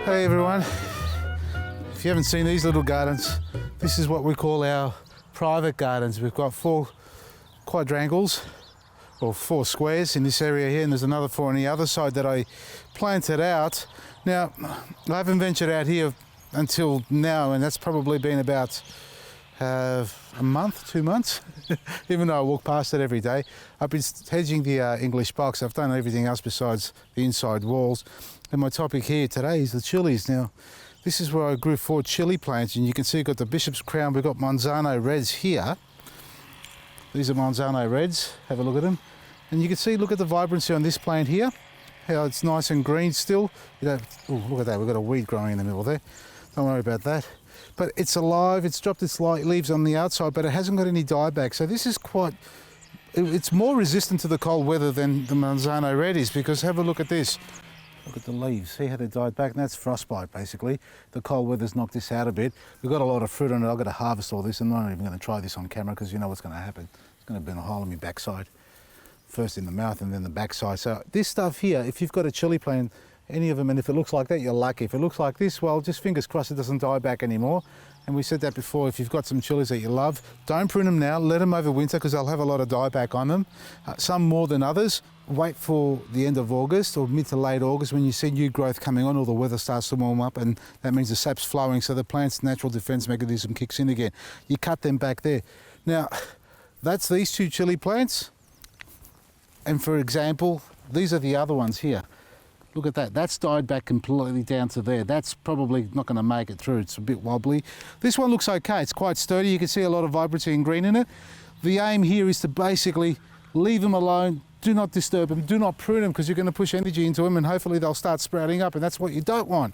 Hey everyone, if you haven't seen these little gardens, this is what we call our private gardens. We've got 4 quadrangles, or 4 squares in this area here, and there's another 4 on the other side that I planted out. Now, I haven't ventured out here until now, and that's probably been about a month, 2 months, even though I walk past it every day. I've been hedging the English box. I've done everything else besides the inside walls. And my topic here today is the chilies. Now, this is where I grew 4 chili plants, and you can see we've got the Bishop's Crown, we've got Monzano Reds here. These are Monzano Reds, have a look at them. And you can see, look at the vibrancy on this plant here, how it's nice and green still. You know, oh, look at that, we've got a weed growing in the middle there. Don't worry about that. But it's alive, it's dropped its light leaves on the outside, but it hasn't got any dieback. So this is quite, it's more resistant to the cold weather than the Monzano Red is, because have a look at this. Look at the leaves, see how they died back? And that's frostbite basically. The cold weather's knocked this out a bit. We've got a lot of fruit on it. I've got to harvest all this. I'm not even going to try this on camera because you know what's going to happen. It's going to burn a hole in my backside. First in the mouth and then the backside. So this stuff here, if you've got a chili plant, any of them, and if it looks like that, you're lucky. If it looks like this, well, just fingers crossed it doesn't die back anymore. And we said that before, if you've got some chilies that you love, don't prune them now, let them overwinter because they'll have a lot of dieback on them. Some more than others. Wait for the end of August or mid to late August when you see new growth coming on, or the weather starts to warm up, and that means the sap's flowing, so the plant's natural defense mechanism kicks in again. You cut them back there. Now, that's these 2 chili plants. And for example, these are the other ones here. Look at that, that's died back completely down to there. That's probably not going to make it through, it's a bit wobbly. This one looks okay, it's quite sturdy, you can see a lot of vibrancy and green in it. The aim here is to basically leave them alone, do not disturb them, do not prune them, because you're going to push energy into them and hopefully they'll start sprouting up, and that's what you don't want.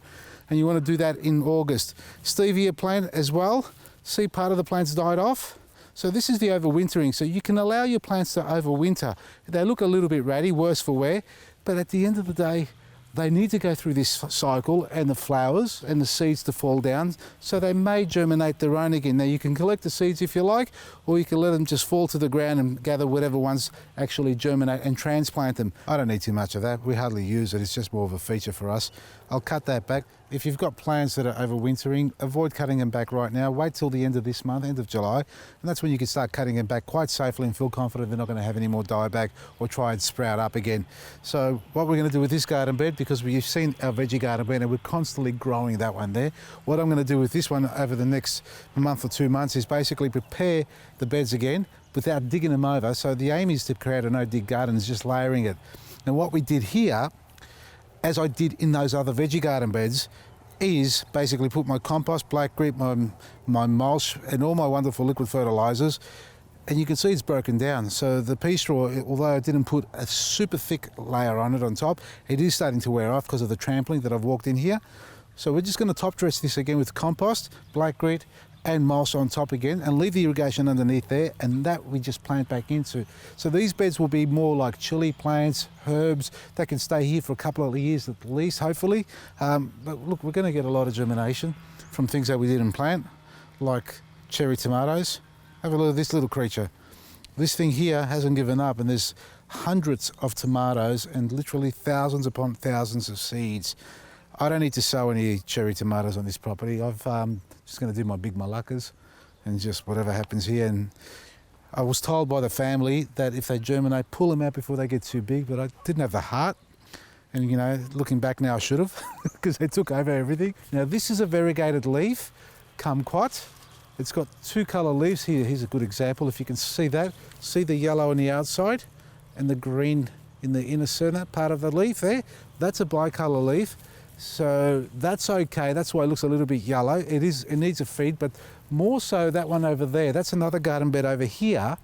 And you want to do that in August. Stevia plant as well, see part of the plant's died off. So this is the overwintering, so you can allow your plants to overwinter. They look a little bit ratty, worse for wear, but at the end of the day, they need to go through this cycle and the flowers and the seeds to fall down, so they may germinate their own again. Now you can collect the seeds if you like, or you can let them just fall to the ground and gather whatever ones actually germinate and transplant them. I don't need too much of that, we hardly use it, it's just more of a feature for us. I'll cut that back. If you've got plants that are overwintering, avoid cutting them back right now. Wait till the end of this month, end of July, and that's when you can start cutting them back quite safely and feel confident they're not going to have any more dieback or try and sprout up again. So what we're going to do with this garden bed, because we've seen our veggie garden bed and we're constantly growing that one there, what I'm going to do with this one over the next month or 2 months is basically prepare the beds again without digging them over. So the aim is to create a no-dig garden, is just layering it. And what we did here, as I did in those other veggie garden beds, is basically put my compost, black grit, my mulch and all my wonderful liquid fertilizers, and you can see it's broken down. So the pea straw, although I didn't put a super thick layer on it on top, it is starting to wear off because of the trampling that I've walked in here. So we're just going to top dress this again with compost, black grit and mulch on top again, and leave the irrigation underneath there, and that we just plant back into. So these beds will be more like chili plants, herbs that can stay here for a couple of years at least, hopefully. But look, we're going to get a lot of germination from things that we didn't plant, like cherry tomatoes. Have a look at this little creature. This thing here hasn't given up, and there's hundreds of tomatoes and literally thousands upon thousands of seeds. I don't need to sow any cherry tomatoes on this property. I'm just going to do my big malaccas and just whatever happens here. And I was told by the family that if they germinate, pull them out before they get too big, but I didn't have the heart. And you know, looking back now, I should have, because they took over everything. Now this is a variegated leaf, kumquat. It's got 2 colour leaves here. Here's a good example. If you can see that, see the yellow on the outside and the green in the inner center part of the leaf there. That's a bicolour leaf. So that's okay, that's why it looks a little bit yellow. It needs a feed, but more so that one over there. That's another garden bed over here,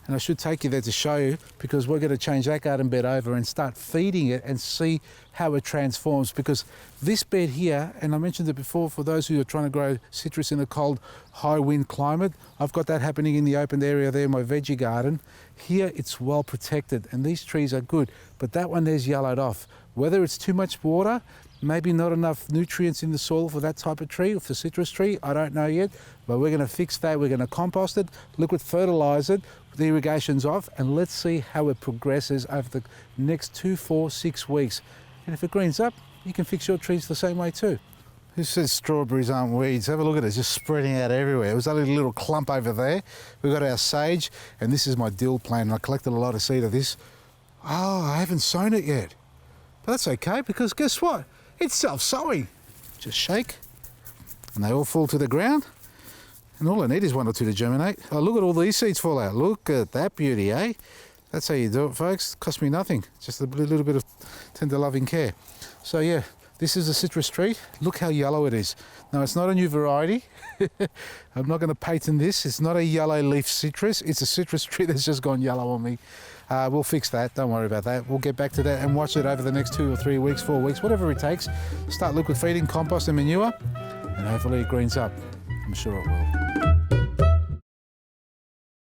and I should take you there to show you, because we're going to change that garden bed over and start feeding it and see how it transforms. Because this bed here, and I mentioned it before, for those who are trying to grow citrus in a cold, high wind climate, I've got that happening in the open area there in my veggie garden. Here it's well protected and these trees are good, but that one there's yellowed off. Whether it's too much water, maybe not enough nutrients in the soil for that type of tree, or for citrus tree, I don't know yet, but we're going to fix that. We're going to compost it, liquid fertilize it, the irrigation's off, and let's see how it progresses over the next 2, 4, 6 weeks. And if it greens up, you can fix your trees the same way too. Who says strawberries aren't weeds? Have a look at it, it's just spreading out everywhere. It was only a little clump over there. We've got our sage, and this is my dill plant, and I collected a lot of seed of this. Oh, I haven't sown it yet. But that's okay, because guess what? It's self-sowing. Just shake, and they all fall to the ground. And all I need is one or two to germinate. Oh, look at all these seeds fall out. Look at that beauty, eh? That's how you do it, folks. It cost me nothing. Just a little bit of tender loving care. So yeah, this is a citrus tree. Look how yellow it is. Now, it's not a new variety. I'm not going to patent this. It's not a yellow leaf citrus. It's a citrus tree that's just gone yellow on me. We'll fix that. Don't worry about that. We'll get back to that and watch it over the next 2 or 3 weeks, 4 weeks, whatever it takes. Start liquid feeding, compost and manure, and hopefully it greens up. I'm sure it will.